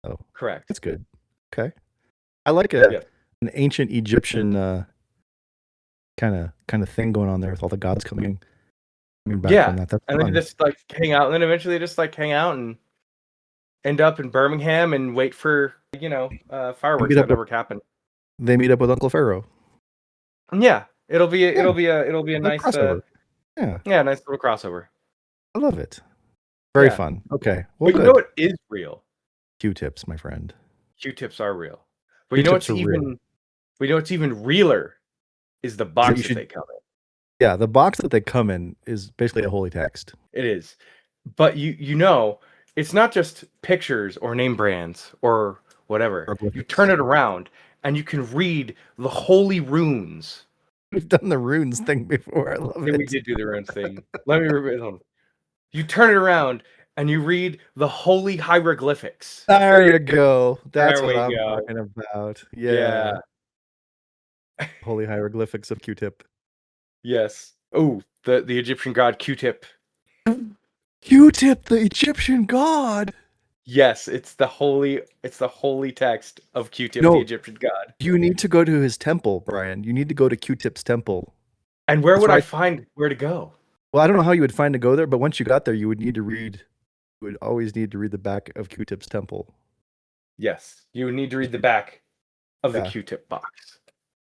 Oh, Correct. that's good. Okay, I like Yeah. an ancient Egyptian kind of thing going on there with all the gods coming back Yeah, from that. That's and then fun. just like hang out, and then eventually they just like hang out and end up in Birmingham and wait for fireworks Meet that up never happen. They meet up with Uncle Pharaoh. Yeah, it'll be a A nice crossover. Yeah, nice little crossover. I love it. Very Yeah. fun. Okay, well, But you good. know what is real? Q-tips, my friend. Q-tips are real. But you know Q-tips what's are real. even realer is the box that they come in. Yeah, the box that they come in is basically a holy text. It is. But you know, it's not just pictures or name brands or whatever. You Hieroglyphics. turn it around and you can read the holy runes. We've done the runes thing before. I love Yeah, it. we did do the runes thing. Let me repeat them. You turn it around and you read the holy hieroglyphics. There you go. That's There what we I'm go. talking about. Yeah. Holy hieroglyphics of Q-tip. Yes. Oh, the Egyptian god Q-tip. Q-tip, the Egyptian god. Yes, it's the holy text of Q-tip, No. the Egyptian god. You need to go to his temple, Brian. You need to go to Q-tip's temple. And where That's would I right. find where to go? Well, I don't know how you would find to go there, but once you got there, you would always need to read the back of Q-tip's temple. Yes, you would need to read the back of the Yeah. Q-tip box.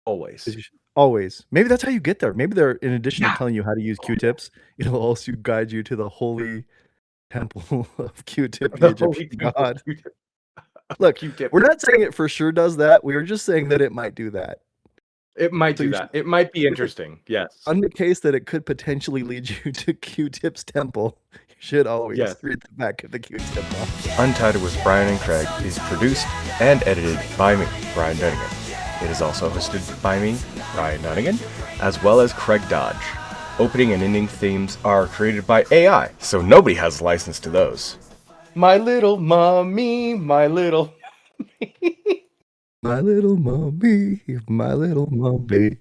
Always. Always. Maybe that's how you get there. Maybe they're, in addition to telling you how to use Q-tips, it'll also guide you to the holy temple of Q-tip, the Egyptian god. Q-tip. Look, Q-tip. we're not saying it for sure does that. We were just saying that it might do that. It might So do you that. It might be interesting. Yes. On the case that it could potentially lead you to Q-tip's temple, you should always read the back of the Q-tip box. Untitled with Brian and Craig is produced and edited by me, Brian Dunnigan. It is also hosted by me, Brian Dunnigan, as well as Craig Dodge. Opening and ending themes are created by AI, so nobody has license to those. My little mummy, my little... My little mummy, my little mummy.